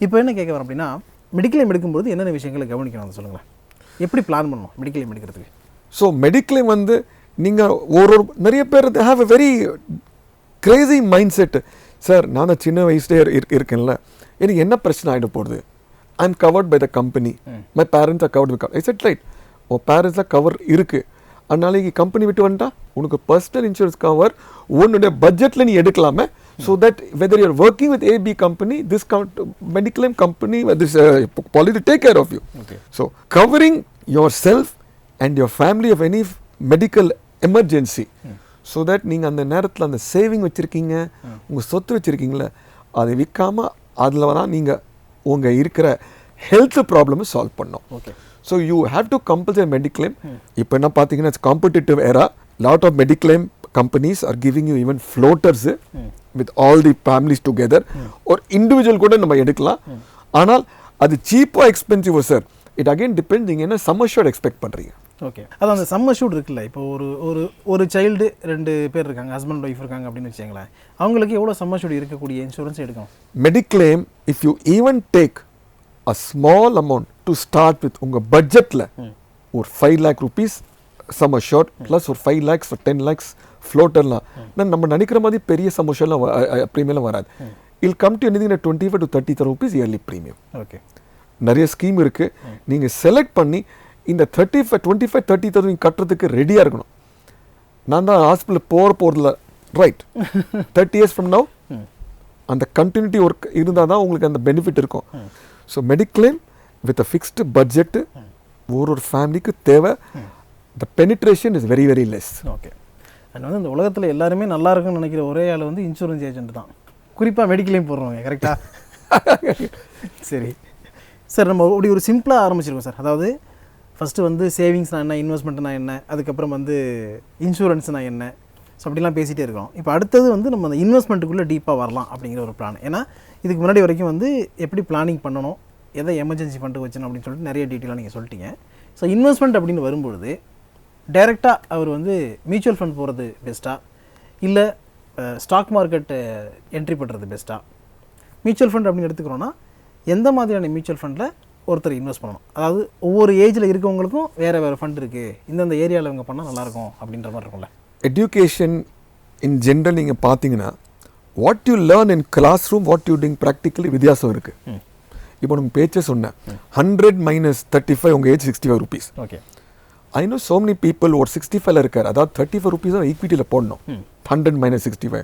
இப்போ என்ன கேட்க வரோம் அப்படின்னா, மெடிக்ளைம் எடுக்கும்போது என்னென்ன விஷயங்களை கவனிக்கணும் அதை சொல்லுங்களேன். எப்படி பிளான் பண்ணணும் மெடிக்ளைம் எடுக்கிறதுக்கு? ஸோ மெடிக்ளைம் வந்து நீங்கள் நிறைய பேர் have a very Crazy mind set. Sir நான் தான் சின்ன வயசுலேயே இருக்கேன்ல, எனக்கு என்ன பிரச்சனை ஆகிட போகுது, I am covered by the company, my parents are covered by company. It's right, உன் பேரண்ட்ஸாக கவர் இருக்குது, அதனால கம்பெனி விட்டு வந்துட்டா உனக்கு பர்சனல் இன்சூரன்ஸ் கவர் உன்னுடைய பட்ஜெட்டில் நீ எடுக்கலாமே. So that whether you're working with A, B company, this mediclaim company, this policy take care of you. Okay. So covering yourself and your family of any medical emergency, so that நீங்க அந்த நேரத்தில் அந்த saving வச்சிருக்கீங்க, உங்க சொத்து வச்சிருக்கீங்களா, அதை விற்காம அதில் தான் நீங்க உங்க இருக்கிற ஹெல்த் ப்ராப்ளமை சால்வ் பண்ணணும். Okay. So you have to compulsory mediclaim. இப்போ என்ன பார்த்தீங்கன்னா it's competitive era. Lot of mediclaim companies are giving you even floaters with all the families together, or individual கூட நம்ம எடுக்கலாம். ஆனால் அது சீப்பா expensive sir. It again depend, நீங்கள் என்ன சம் அஷ்யூர்ட் எக்ஸ்பெக்ட் பண்ணுறீங்க. ஓகே, அது அந்த சம் அஷ்யூர்ட் இருக்குல்ல. இப்போ ஒரு சைல்டு 2 பேர் இருக்காங்க, ஹஸ்பண்ட் ஒய்ஃப் இருக்காங்க அப்படின்னு வச்சுங்களேன், அவங்களுக்கு எவ்வளோ சம் அஷ்யூர்ட் இருக்கக்கூடிய இன்சூரன்ஸ் எடுக்கணும்? Mediclaim if you even take a small amount to start with உங்கள் பட்ஜெட்டில் ஒரு 5 lakh rupees some assured plus ஒரு 5 lakhs or 10 lakhs ஃப்ளோட்டர்லாம் நம்ம நினைக்கிற மாதிரி பெரிய சம் அஷ்யூர்ட்லாம் ப்ரீமியம்லாம் வராது. Will come to anything 25,000 to 30,000 rupees yearly premium. Okay, நிறைய ஸ்கீம் இருக்குது. நீங்கள் செலக்ட் பண்ணி இந்த 25,000-30,000 நீங்கள் கட்டுறதுக்கு ரெடியாக இருக்கணும். நான் தான் ஹாஸ்பிட்டலில் போகிறதில்ல, ரைட், 30 years from now அந்த கண்டினியூட்டி ஒர்க் இருந்தால் தான் உங்களுக்கு அந்த பெனிஃபிட் இருக்கும். So mediclaim with a fixed budget ஒரு ஃபேமிலிக்கு தேவை. The penetration is very very less. Okay, அது வந்து இந்த உலகத்தில் எல்லாருமே நல்லா இருக்குன்னு நினைக்கிற ஒரே ஆள் வந்து இன்சூரன்ஸ் ஏஜென்ட் தான், குறிப்பாக மெடிக்ளைம் போடுறவங்க. கரெக்டாக? சரி சார், நம்ம அப்படி ஒரு சிம்பிளாக ஆரம்பிச்சிருக்கோம் சார். அதாவது ஃபஸ்ட்டு வந்து சேவிங்ஸ்னா என்ன, இன்வெஸ்ட்மெண்ட்னா என்ன, அதுக்கப்புறம் வந்து இன்சூரன்ஸ்னால் என்ன, ஸோ அப்படிலாம் பேசிகிட்டே இருக்கோம். இப்போ அடுத்தது வந்து நம்ம அந்த இன்வெஸ்ட்மெண்ட்டுக்குள்ளே டீப்பாக வரலாம் அப்படிங்கிற ஒரு பிளான். ஏன்னா இதுக்கு முன்னாடி வரைக்கும் வந்து எப்படி பிளானிங் பண்ணணும், எதை எமர்ஜென்சி ஃபண்டு வச்சணும் அப்படின்னு சொல்லிட்டு நிறைய டீட்டெயிலாக நீங்கள் சொல்லிட்டீங்க. ஸோ இன்வெஸ்ட்மெண்ட் அப்படின்னு வரும்பொழுது டைரெக்டாக அவர் வந்து மியூச்சுவல் ஃபண்ட் போகிறது பெஸ்ட்டாக, இல்லை ஸ்டாக் மார்க்கெட்டு என்ட்ரி பண்ணுறது பெஸ்ட்டாக? மியூச்சுவல் ஃபண்ட் அப்படின்னு எடுத்துக்கிறோன்னா எந்த மாதிரியான மியூச்சுவல் ஃபண்டில் ஒருத்தர் இன்வெஸ்ட் பண்ணணும்? அதாவது ஒவ்வொரு ஏஜில் இருக்கவங்களுக்கும் வேறு ஃபண்ட் இருக்குது, இந்தந்த ஏரியாவில் இவங்க பண்ணால் நல்லாயிருக்கும் அப்படின்ற மாதிரி இருக்கும்ல. எஜுகேஷன் இன் ஜென்ரல் நீங்கள் பார்த்தீங்கன்னா what you learn in classroom, what you doing practically வித்தியாசம் இருக்குது. இப்போ நம்ம பேச்சே சொன்னேன், 100 - 35 உங்கள் age 65 rupees. Okay, I know so many people ஒரு 65 இருக்கார், அதாவது 35 rupees தான் ஈக்விட்டியில் போடணும். 100 - 65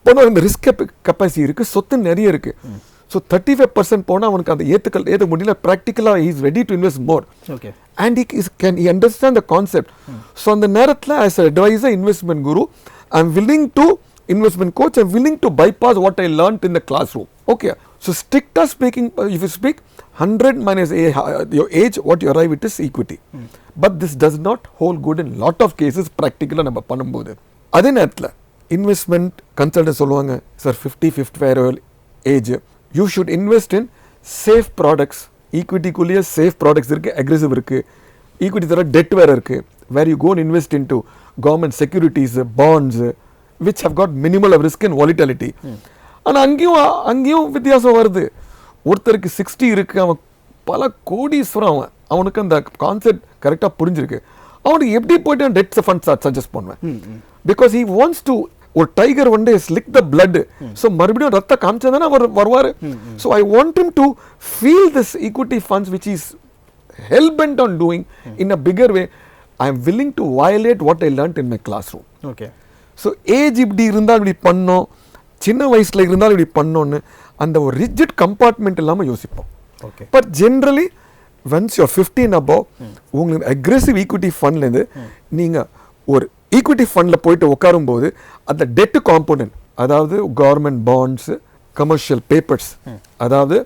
போனால் இந்த ரிஸ்க் கெப்பாசிட்டி இருக்குது, சொத்து நிறைய இருக்குது. ஸோ 35% போனால் அவனுக்கு அந்த ஏற்ற முடியல. ப்ராக்டிக்கலாக is ready to invest more. Okay, and he understand the concept. So அந்த நேரத்தில் as a advisor, investment guru, I am willing to investment coach, I am willing to bypass what I learned in the classroom. Okay, so strictly speaking, if you speak 100 minus your age, what you arrive at is equity. But this does not hold good in lot of cases practically நம்ம பண்ணும்போது. அதே நேரத்தில் investment consultant சொல்லுவாங்க, sir 50-55 age you should invest in safe products. ஈக்விட்டிக்குள்ளேயே safe products இருக்குது, aggressive இருக்குது, equity தர debt வேறு இருக்குது, where you gonna invest into government securities, bonds which have got minimal of risk and volatility. ஆனால் அங்கேயும் வித்தியாசம் வருது. ஒருத்தருக்கு 60 இருக்குது, அவன் பல கோடீஸ்வரம், அவனுக்கு அந்த கான்செப்ட் கரெக்டாக புரிஞ்சிருக்கு. அவனுக்கு எப்படி போய்ட்டு டெட் ஃபண்ட்ஸ் சஜஸ்ட் பண்ணுவேன். பிகாஸ் ஹி வாண்ட்ஸ் டு, ஒரு tiger one day slick the blood, so மறுபடியும் ரத்த காமிச்சா தானே அவர் வருவார். So I want him to feel this equity funds which is hell bent on doing in a bigger way. I am willing to violate what I learnt in my classroom. Okay, so age இப்படி இருந்தால் இப்படி பண்ணோம், சின்ன வயசில் இருந்தாலும் இப்படி பண்ணோன்னு அந்த ஒரு ரிஜிட் கம்பார்ட்மெண்ட் இல்லாமல் யோசிப்போம். Okay, but generally once your 15 above உங்களுக்கு அக்ரெசிவ் ஈக்விட்டி ஃபண்ட்லேருந்து நீங்கள் ஒரு ஈக்விட்டி ஃபண்டில் போயிட்டு உட்காரும்போது அந்த டெட் காம்போனன்ட், அதாவது கவர்மெண்ட் பாண்ட்ஸு, கமர்ஷியல் பேப்பர்ஸ், அதாவது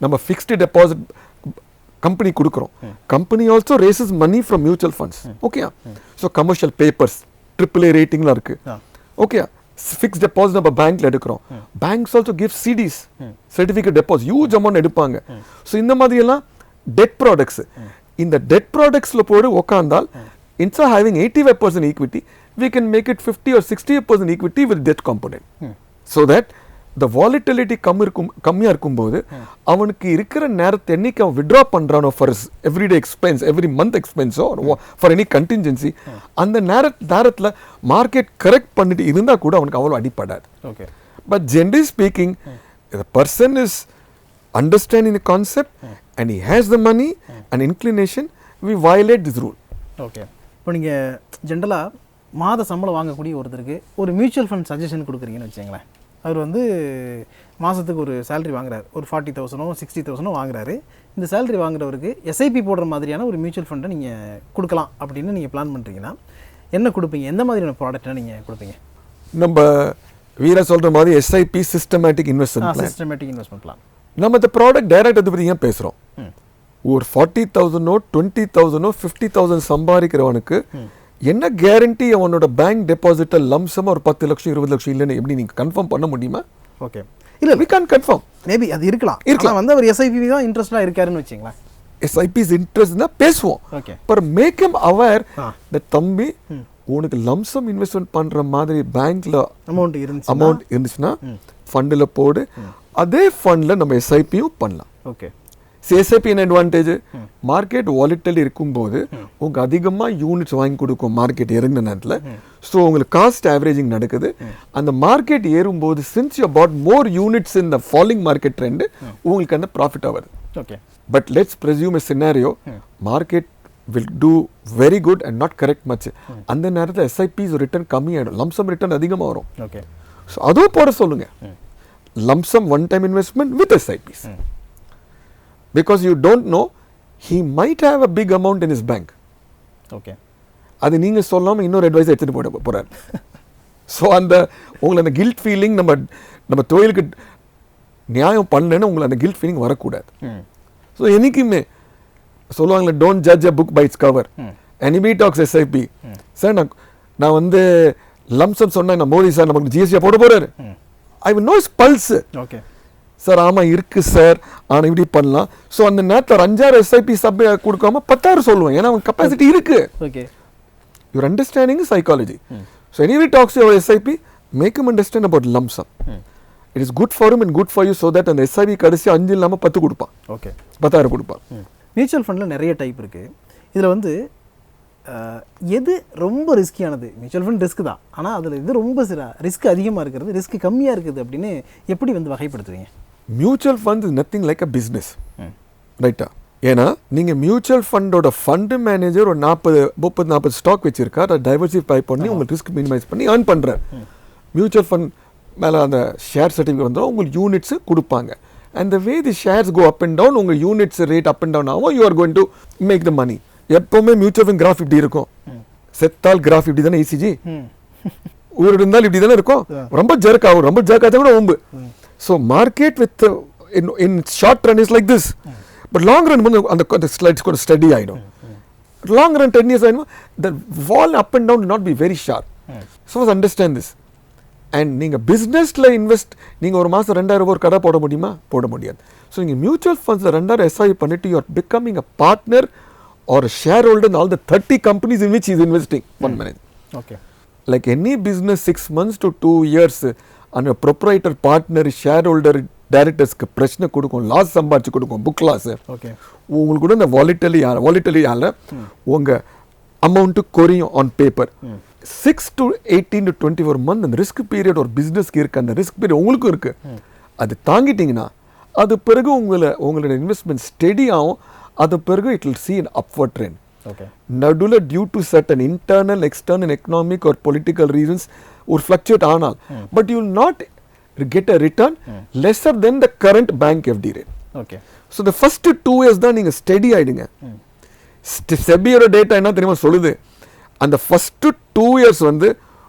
நம்ம ஃபிக்ஸ்டு டெபாசிட் கம்பெனி கொடுக்குறோம், company also raises money from mutual funds. Okay, so commercial papers AAA ரேட்டிங்லாம் இருக்குது. ஓகே, ஃபிக்ஸ்ட் டெபாசிட் நம்ம பேங்க்ல எடுக்கிறோம், banks also give CDs, certificate deposit, huge amount எடுப்பாங்க. ஸோ இந்த மாதிரியெல்லாம் டெட் ப்ராடக்ட்ஸ், இந்த டெட் ப்ராடக்ட்ஸில் போய்ட்டு உட்காந்தால் instead of having 85% equity, we can make it 50 or 60% equity with debt component. So that the volatility கம்மியாக இருக்கும்போது அவனுக்கு இருக்கிற நேரத்தை என்னைக்கு அவன் விட்ரா பண்ணுறானோ for everyday expense every month எக்ஸ்பென்ஸோ ஃபார் எனி கண்டின்ஜென்சி அந்த நேரத்தில் மார்க்கெட் கரெக்ட் பண்ணிட்டு இருந்தால் கூட அவனுக்கு அவ்வளோ அடிப்படாது. Okay. But generally speaking the person is understanding the concept and he has the money and inclination, we violate this rule. Okay. இப்போ நீங்கள் ஜென்ரலாக மாத சம்பளம் வாங்கக்கூடிய ஒருத்தருக்கு ஒரு மியூச்சுவல் ஃபண்ட் சஜஷன் கொடுக்குறீங்கன்னு வச்சுங்களேன். அவர் வந்து மாதத்துக்கு ஒரு சேலரி வாங்குறாரு, ஒரு 40,000 60,000 வாங்குறாரு. இந்த சேலரி வாங்குறவருக்கு எஸ்ஐபி போடுற மாதிரியான ஒரு மியூச்சுவல் ஃபண்டை நீங்கள் கொடுக்கலாம் அப்படின்னு நீங்கள் பிளான் பண்ணுறீங்கன்னா என்ன கொடுப்பீங்க? எந்த மாதிரியான ப்ராடக்ட்டை நீங்கள் கொடுப்பீங்க? நம்ம வீரா சொல்கிற மாதிரி எஸ்ஐபி சிஸ்டமேட்டிக் இன்வெஸ்ட்மெண்ட் பிளான். நம்ம இந்த ப்ராடக்ட் டைரக்ட் அதை பற்றி ஏன் பேசுகிறோம்? ஒரு 40,000 20,000 50,000 சம்பாதிக்கிறவனுக்கு என்ன கேரண்டி அவனோட பேங்க் டெபாசிட்டை லம்சமாக ஒரு 10 லட்சம் 20 லட்சம் இல்லைன்னு எப்படி நீங்கள் கன்ஃபார்ம் பண்ண முடியுமா? ஓகே. இல்லை, we can't confirm. மேபி அது இருக்கலாம் வந்து அவர் எஸ்ஐபி தான் இன்ட்ரெஸ்டாக இருக்காருன்னு வச்சுங்களேன். எஸ்ஐபிஸ் இன்ட்ரெஸ்ட் தான் பேசுவோம். Okay. But make him aware the தம்பி உனக்கு லம்சம் இன்வெஸ்ட்மெண்ட் பண்ணுற மாதிரி பேங்க்ல அமௌண்ட் இருந்துச்சுன்னா ஃபண்டில் போடு. அதே ஃபண்டில் நம்ம எஸ்ஐபியும் பண்ணலாம். ஓகே. எஸ்ஐபி என்ன அட்வான்டேஜ்? மார்க்கெட் வாலிட்டல் இருக்கும்போது உங்களுக்கு அதிகமாக யூனிட்ஸ் வாங்கி கொடுக்கும் மார்க்கெட் இறங்கின நேரத்தில். ஸோ உங்களுக்கு காஸ்ட் ஆவரேஜிங் நடக்குது. அந்த மார்க்கெட் ஏறும்போது since you bought more units in the falling market trend உங்களுக்கு அந்த ப்ராஃபிட் ஆகுது. Okay. But let's presume a scenario market will do very good and not correct much. அந்த நேரத்தில் எஸ்ஐபிஸ் ரிட்டர்ன் கம்மியாயிடும், lump sum return அதிகமாக வரும். Okay. So அதுவும் போட சொல்லுங்க. Lump sum one time investment with SIPs. Because you don't know he might have a big amount in is bank. Okay. அது நீங்கள் சொல்லாமல் இன்னொரு அட்வைஸ் எடுத்துகிட்டு போட போகிறார். ஸோ அந்த உங்களை அந்த கில்ட் ஃபீலிங் நம்ம தொழிலுக்கு நியாயம் பண்ணலன்னு உங்களை அந்த கில்ட் ஃபீலிங் வரக்கூடாது. ஸோ என்றைக்குமே சொல்லுவாங்களே don't judge a book by its cover. Anybody talks SIP. Sir நான் வந்து லம்சம் சொன்னேன், நான் மோடி சார் நமக்கு ஜிஎஸ்டியாக போட போகிறாரு. I will know is pulse. Okay sir, ஆமாம் இருக்குது சார், ஆனால் இப்படி பண்ணலாம். ஸோ அந்த நேரத்தில் ஒரு 5,000 எஸ்ஐபி சப் கொடுக்காம 10,000 சொல்லுவேன். ஏன்னா அவன் கெப்பாசிட்டி இருக்குது. Okay. Your understanding psychology. So anybody talks your SIP make him understand about lump sum. It is good for him and good for you. So that அந்த எஸ்ஐபி கடைசி 5 இல்லாமல் 10 கொடுப்பான். ஓகே. 10,000 கொடுப்பான். மியூச்சுவல் ஃபண்டில் நிறைய டைப் இருக்குது. இதில் வந்து எது ரொம்ப ரிஸ்கியானது? மியூச்சுவல் ஃபண்ட் ரிஸ்க் தான், ஆனால் அதில் இது ரொம்ப ரிஸ்க் அதிகமாக இருக்கிறது, ரிஸ்க் கம்மியாக இருக்குது அப்படின்னு எப்படி வந்து வகைப்படுத்துவீங்க? Mutual fund is nothing like a business, ரைட்டா? ஏன்னா நீங்கள் மியூச்சுவல் ஃபண்டோட ஃபண்டு மேனேஜர் ஒரு 30-40 ஸ்டாக் வச்சிருக்கார். அதை டைவர்சிஃபை பண்ணி உங்களுக்கு ரிஸ்க் மினிமைஸ் பண்ணி ஏர்ன் பண்ணுறார். மியூச்சுவல் ஃபண்ட் மேலே அந்த ஷேர் சர்டிஃபிகேட் வந்தாலும் உங்களுக்கு யூனிட்ஸு கொடுப்பாங்க. And the way the shares go up and down, உங்க units rate up and down ஆகும். You are going to make the money. எப்பவுமே மியூச்சுவல் ஃபண்ட் கிராஃப் இப்படி இருக்கும். செத்தால் கிராஃப் இப்படி தானே இசிஜி. உயிர் இருந்தால் இப்படி தானே இருக்கும். ரொம்ப ஜர்க் ஆகும், ரொம்ப ஜர்க் ஆச்சா கூட ஒம்பு. So market within short run is like this. But long run வந்து அந்த ஸ்லைட்ஸ் கூட ஸ்டடி ஆகிடும். லாங் ரன் 10 years ஆகிடும். The wall up and down not be very sharp. So understand this. And நீங்கள் பிஸ்னஸில் இன்வெஸ்ட், நீங்கள் ஒரு மாதம் 2,000 ஒரு கடை போட முடியுமா? போட முடியாது. ஸோ நீங்கள் மியூச்சுவல் ஃபண்ட்ஸில் 2,000 எஸ்ஐ பண்ணிட்டு you are becoming a partner R share holder in all the 30 companies in which he is investing. One minute. Okay. Like any business, 6 months to 2 years and a proprietor, partner, shareholder, directorsக்கு பிரச்சனை கொடுக்கும், loss சம்பாதிச்சு கொடுக்கும், book loss. Okay. உங்களுக்கு கூட இந்த வாலிட்டலியால் உங்கள் amount குறையும் on paper. 6 to 18 to 24 month அந்த ரிஸ்க் பீரியட் ஒரு பிஸ்னஸ்க்கு இருக்குது. அந்த ரிஸ்க் பீரியட் உங்களுக்கும் இருக்குது. அது தாங்கிட்டீங்கன்னா அது பிறகு உங்களோட இன்வெஸ்ட்மெண்ட் ஸ்டெடி ஆகும். அது பிறகு it will see an upward trend. ஓகே. நடுவில் due to certain internal, external, economic or political reasons ஒரு fluctuate ஆனால் but you will not get a return lesser than the current bank FD rate. Okay. So the first 2 years தான் நீங்கள் steady ஆகிடுங்க. செபியோட data என்ன தெரியுமா சொல்லுது? அந்த first 2 years வந்து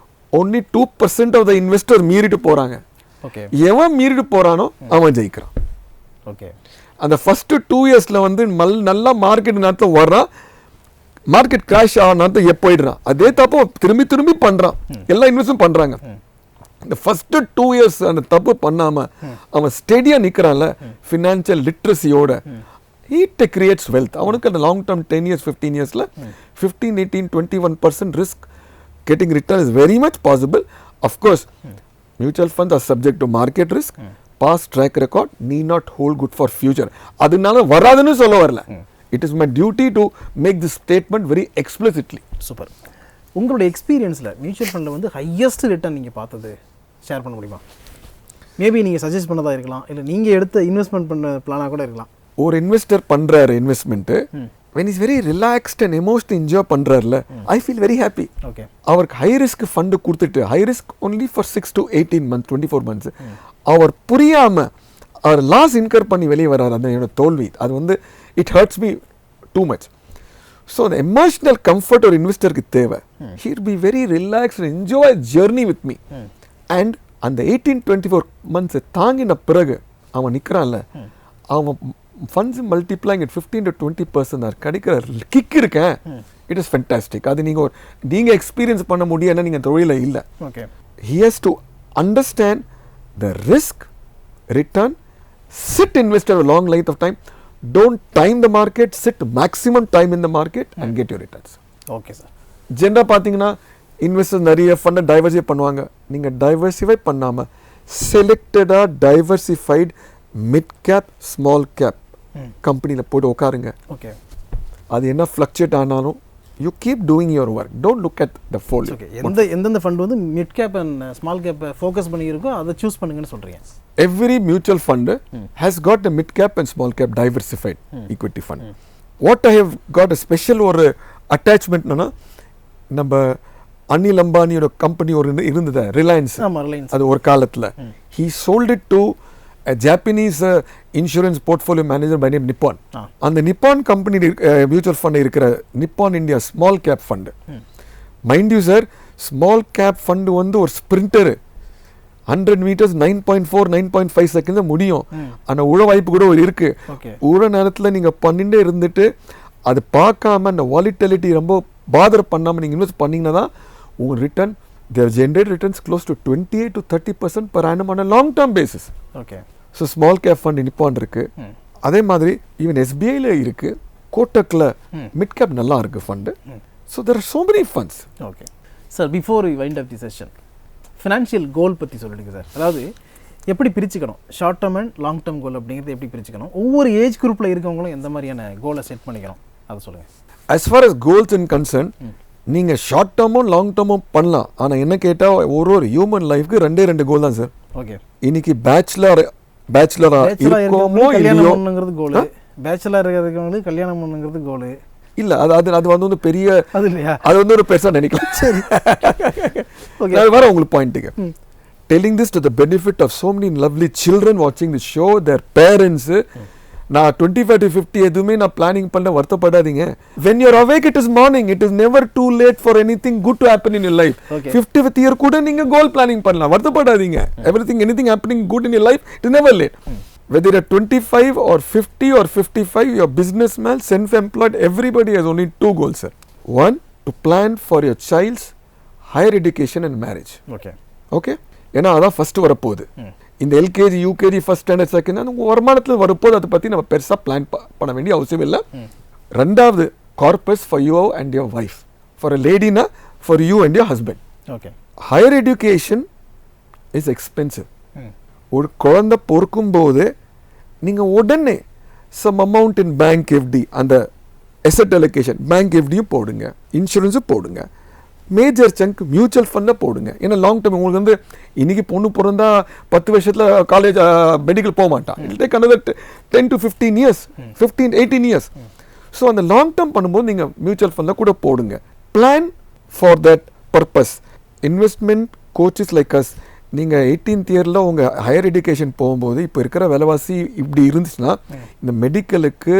only 2% ஆஃப் த இன்வெஸ்டர் மீறிட்டு போகிறாங்க. ஓகே. எவன் மீறிட்டு போகிறானோ அவன் ஜெயிக்கிறான். ஓகே. அந்த ஃபர்ஸ்ட் 2 yearsல வந்து நல்லா மார்க்கெட் நேரத்தில் வர்றான், மார்க்கெட் கிராஷ் ஆகிற நேரத்தில் போயிடுறான். அதே தப்பு திரும்பி பண்ணுறான். எல்லா இன்வெஸ்டும் பண்ணுறாங்க. இந்த ஃபர்ஸ்ட் 2 years அந்த தப்பு பண்ணாமல் அவன் ஸ்டெடியாக நிற்கிறான்ல ஃபினான்ஷியல் லிட்ரஸியோட, it creates wealth. அவனுக்கு அந்த long term 10 years 15 yearsல 15, 18, 21% risk getting return is very much possible. Of course, Mutual funds are subject to market risk. Past track record need not hold good for future. அதனால வராதுன்னு சொல்ல வரல. It is my duty to make this statement very explicitly. Super. உங்களுடைய எக்ஸ்பீரியன்ஸில் mutual ஃபண்டில் வந்து highest return நீங்கள் பார்த்தது ஷேர் பண்ண முடியுமா? மேபி நீங்கள் சஜஸ்ட் பண்ணதாக இருக்கலாம், இல்லை நீங்கள் எடுத்த இன்வெஸ்ட்மெண்ட் பண்ண பிளானாக கூட இருக்கலாம். ஒரு இன்வெஸ்டர் பண்ணுறாரு investment, when he's very relaxed and emotionally enjoy பண்றாருல, I feel very happy. Okay. அவருக்கு ஹை ரிஸ்க் ஃபண்ட் கொடுத்துட்டு, high risk only for 6 to 18 months 24 months, அவர் புரியாம அவர் லாஸ் இன்கர் பண்ணி வெளியே வராரு. அந்த என்னோட தோல்வி அது வந்து it hurts me too much. So அந்த எமோஷனல் கம்ஃபர்ட் ஒரு இன்வெஸ்டருக்கு தேவை. Here be very relaxed, enjoy journey with me. And அந்த 18-24 months தாங்கின பிறகு அவன் நிற்கிறான்ல, அவன் ஃபண்ட்ஸ் மல்டிப்ளைங் at 15 to 20% கிடைக்கிற கிக் இருக்கேன், இட் இஸ் ஃபென்டாஸ்டிக். அது நீங்கள் எக்ஸ்பீரியன்ஸ் பண்ண முடியும், ஏன்னா நீங்கள் தொழில இல்லை. Okay. He has to understand the risk, return, sit investor a long length of time, don't time the market, sit maximum time in the market and get your returns. Okay sir. General பார்த்தீங்கன்னா investors நிறைய ஃபண்டை diversify பண்ணுவாங்க. நீங்கள் diversify பண்ணாமல் செலக்டடாக diversified mid cap small cap கம்பெனியில் போய்ட்டு உட்காருங்க. ஓகே. அது என்ன ஃப்ளக்சுவேட் ஆனாலும் you keep doing your work, don't look at the fold. Okay. எந்தெந்த ஃபண்ட் வந்து மிட் கேப் அண்ட் ஸ்மால் கேப்பை ஃபோக்கஸ் பண்ணியிருக்கோ அதை சூஸ் பண்ணுங்கன்னு சொல்கிறீங்க. Every mutual fund has got a mid cap and small cap diversified equity fund. What I have got a special ஒரு attachment னா, நம்ம அனில் அம்பானியோட கம்பெனி ஒரு இருந்தது ரிலையன்ஸ். அது ஒரு காலத்தில் he sold it to a Japanese insurance portfolio manager by name Nippon. அந்த நிப்பான் company mutual fund இருக்கிற நிப்பான் India small cap fund. Mind you sir, small cap fund வந்து ஒரு ஸ்பிரிண்டரு 100 meters 9.5 செகண்ட்ஸ் முடியும். ஆனால் உழ வாய்ப்பு கூட ஒரு இருக்கு. உழ நேரத்தில் நீங்கள் பண்ணிட்டே இருந்துட்டு அது பார்க்காம அந்த வாலிட்டிலிட்டி ரொம்ப பாதர் பண்ணாமல் நீங்கள் இன்வெஸ்ட் பண்ணிங்கன்னா தான் உங்கள் return there generate returns close to 28 to 30% per annum on a long term basis. ஓகே. So small cap fund Nippon இருக்கு. அதே மாதிரி ஈவன் எஸ்பிஐல இருக்கு, கோட்டக்கில் மிட் கேப் நல்லா இருக்கு fund. So there are so many funds. Okay sir, before we wind up the session, financial goal பற்றி சொல்லிடுங்க sir. அதாவது எப்படி பிரிச்சுக்கணும், short term and long term goal அப்படிங்கிறது எப்படி பிரிச்சுக்கணும், ஒவ்வொரு ஏஜ் குரூப்பில் இருக்கவங்களும் எந்த மாதிரியான கோலை செட் பண்ணிக்கணும் அதை சொல்லுங்கள். as far as goals in concern, நீங்கள் ஷார்ட் டேர்மும் லாங் டேர்மும் பண்ணலாம். ஆனால் என்ன கேட்டால் ஒரு ஹியூமன் லைஃப்க்கு ரெண்டு கோல் தான் சார். ஓகே. இன்னைக்கு பேச்சுலராக இருக்கோமோ இல்லையோ, கோல் பேச்சுலர் இருக்கிறவங்களுக்கு கல்யாணம் பண்ணுங்கிறது கோல் இல்லை. அது வந்து பெரிய அது இல்லையா, அது வந்து ஒரு பெருசாக நினைக்கலாம். சரி, வர உங்களுக்கு பாயிண்ட்டுக்கு telling this to the benefit of so many lovely children watching the show, their parents. நான் 25 to 50 எதுவுமே நான் பிளானிங் பண்ண வருத்தப்படாதீங்க. when you're awake it is morning, it is never too late for anything good to happen in your life. 50th year கூட நீங்க கோல் planning பண்ணலாம், வருத்தப்படாதீங்க. anything happening good in your life, it is never late. Whether you're 25 or 50 or 55, you're businessman, self-employed, everybody has only two goals, sir. One, to plan for your child's higher education and marriage. Okay. ஏன்னா அதான் first வரப்போகுது. இந்த LKG UKG first standard second உங்கள் வருமானத்தில் வரப்போது, அதை பற்றி நம்ம பெருசாக பிளான் பண்ண வேண்டிய அவசியம் இல்லை. ரெண்டாவது, corpus for you and your wife. For a லேடினா for you and your husband. Okay. Higher education is expensive. ஒரு குழந்தை பொறுக்கும்போது நீங்கள் உடனே some amount in bank FD, அந்த எசட் அலோகேஷன் பேங்க் எஃப்டியும் போடுங்க, இன்சூரன்ஸும் போடுங்க, மேஜர் சங்க் மியூச்சுவல் ஃபண்டை போடுங்க. ஏன்னா லாங் டேர்ம் உங்களுக்கு வந்து இன்னைக்கு பொண்ணு பிறந்தா 10 வருஷத்தில் காலேஜ் மெடிக்கல் போக மாட்டான். It take another 10 to 15 years, 18 years. So அந்த லாங் டேர்ம் பண்ணும்போது நீங்கள் மியூச்சுவல் ஃபண்டில் கூட போடுங்க. Plan for that purpose. Investment coaches like us, நீங்கள் 18th இயரில் உங்கள் ஹையர் எஜுகேஷன் போகும்போது இப்போ இருக்கிற விலைவாசி இப்படி இருந்துச்சுன்னா இந்த மெடிக்கலுக்கு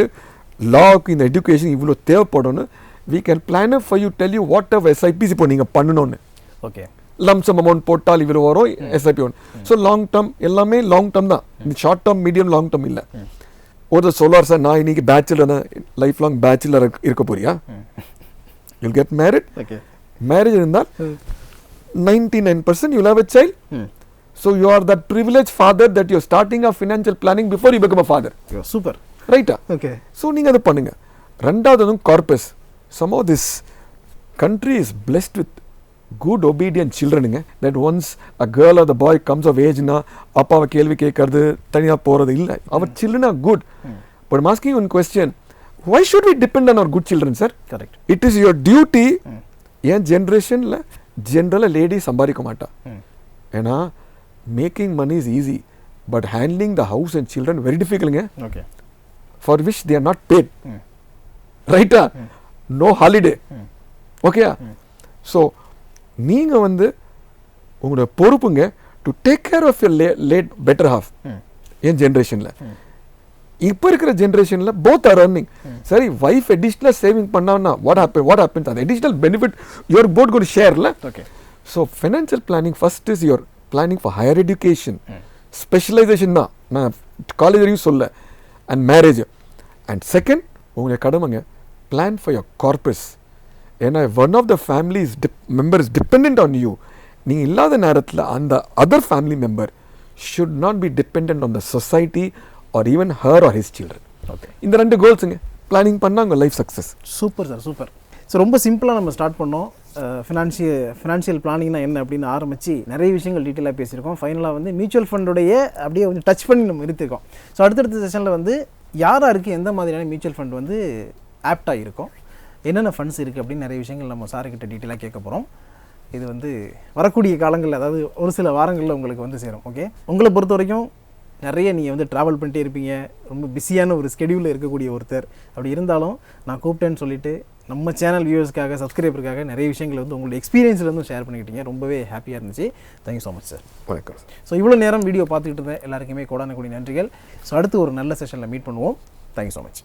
லாவுக்கு இந்த எஜுகேஷன் இவ்வளோ தேவைப்படணும். we can plan it for you, tell you what of SIPs இப்போ நீங்கள் பண்ணணும்னு. ஓகே. லம்ப் சம் அமௌண்ட் போட்டால் இவ்வளோ வரும் SIP ஒன்று. ஸோ லாங் டேர்ம் எல்லாமே லாங் டேர்ம் தான், இந்த short term medium long term இல்லை. ஒருத்தர் சொல்லுவார், சார் நான் இன்னைக்கு பேச்சுலர் லைஃப் லாங் பேச்சுலர் இருக்க போறியா, you'll get married. மேரேஜ் இருந்தால் 99% you'll have a child. So you are that privileged father that you're starting a financial planning before you become a father. Super. ரைட்டா? Okay. So நீங்கள் அதை பண்ணுங்க. ரெண்டாவது corpus. Somehow this country is blessed with good obedient children that once a girl or the boy comes of age na appa kelvi kekkaradu thaniya poradhu illa. Our children are good. But I'm asking you one question, why should we depend on our good children, sir? Correct. It is your duty. Yen generation la general lady sambarika maata. Ena making money is easy, but handling the house and children very difficult. Okay. For which they are not paid. Right? No holiday. Okay? So, நீங்க வந்து உங்களோட பொறுப்புங்க to take care of your late better half என் ஜென்ரேஷனில். இப்போ இருக்கிற ஜென்ரேஷனில் both are earning. சரி வைஃப் அடிஷ்னலாக சேவிங் பண்ணான்னா வாட் ஹேப்பன்ஸ் அந்த additional benefit your both got ஷேர்ல. Okay. So financial planning first is your planning for higher education, specialization தான் நான் காலேஜ் வரையும் சொல்ல, அண்ட் மேரேஜ். அண்ட் செகண்ட் உங்களுடைய கடமைங்க பிளான் ஃபார் யுவர் கார்பஸ். ஏன்னா one of the families member is depend on you. நீங்கள் இல்லாத நேரத்தில் அந்த other family member should not be depend on the society or even her or his children. Okay, இந்த ரெண்டு கோல்ஸுங்க பிளானிங் பண்ணால் உங்கள் life success. Super sir, super. So ரொம்ப சிம்பிளாக நம்ம ஸ்டார்ட் பண்ணோம். ஃபினான்ஷியல் பிளானிங்னா என்ன அப்படின்னு ஆரம்பித்து நிறைய விஷயங்கள் டீட்டெயிலாக பேசியிருக்கோம். ஃபைனலாக வந்து மியூச்சுவல் ஃபண்டுடைய அப்படியே கொஞ்சம் டச் பண்ணி நம்ம நிறுத்திருக்கோம். ஸோ அடுத்தடுத்த செஷனில் வந்து யாராருக்கு எந்த மாதிரியான மியூச்சுவல் ஃபண்ட் வந்து ஆப்டாக இருக்கும், என்னென்ன ஃபண்ட்ஸ் இருக்குது அப்படின்னு நிறைய விஷயங்கள் நம்ம சார்கிட்ட டீட்டெயிலாக கேட்க போகிறோம். இது வந்து வரக்கூடிய காலங்களில், அதாவது ஒரு சில வாரங்களில் உங்களுக்கு வந்து சேரும். ஓகே, உங்களை பொறுத்த வரைக்கும் நிறைய நீங்கள் வந்து ட்ராவல் பண்ணிட்டே இருப்பீங்க, ரொம்ப பிஸியான ஒரு ஸ்கெடியூலில் இருக்கக்கூடிய ஒருத்தர். அப்படி இருந்தாலும் நான் கூப்பிட்டேன்னு சொல்லிட்டு நம்ம சேனல் வியூவர்ஸ்க்காக, சப்ஸ்கிரைபருக்காக நிறைய விஷயங்கள் வந்து உங்களோட எக்ஸ்பீரியன்ஸ்லேருந்து ஷேர் பண்ணிக்கிட்டீங்க. ரொம்பவே ஹாப்பியாக இருந்துச்சு. Thank you so much sir. வணக்கம். ஸோ இவ்வளோ நேரம் வீடியோ பார்த்துக்கிட்டு இருந்தேன் எல்லாருக்குமே கோடான கோடி நன்றிகள். ஸோ அடுத்து ஒரு நல்ல செஷனில் மீட் பண்ணுவோம். Thank you so much.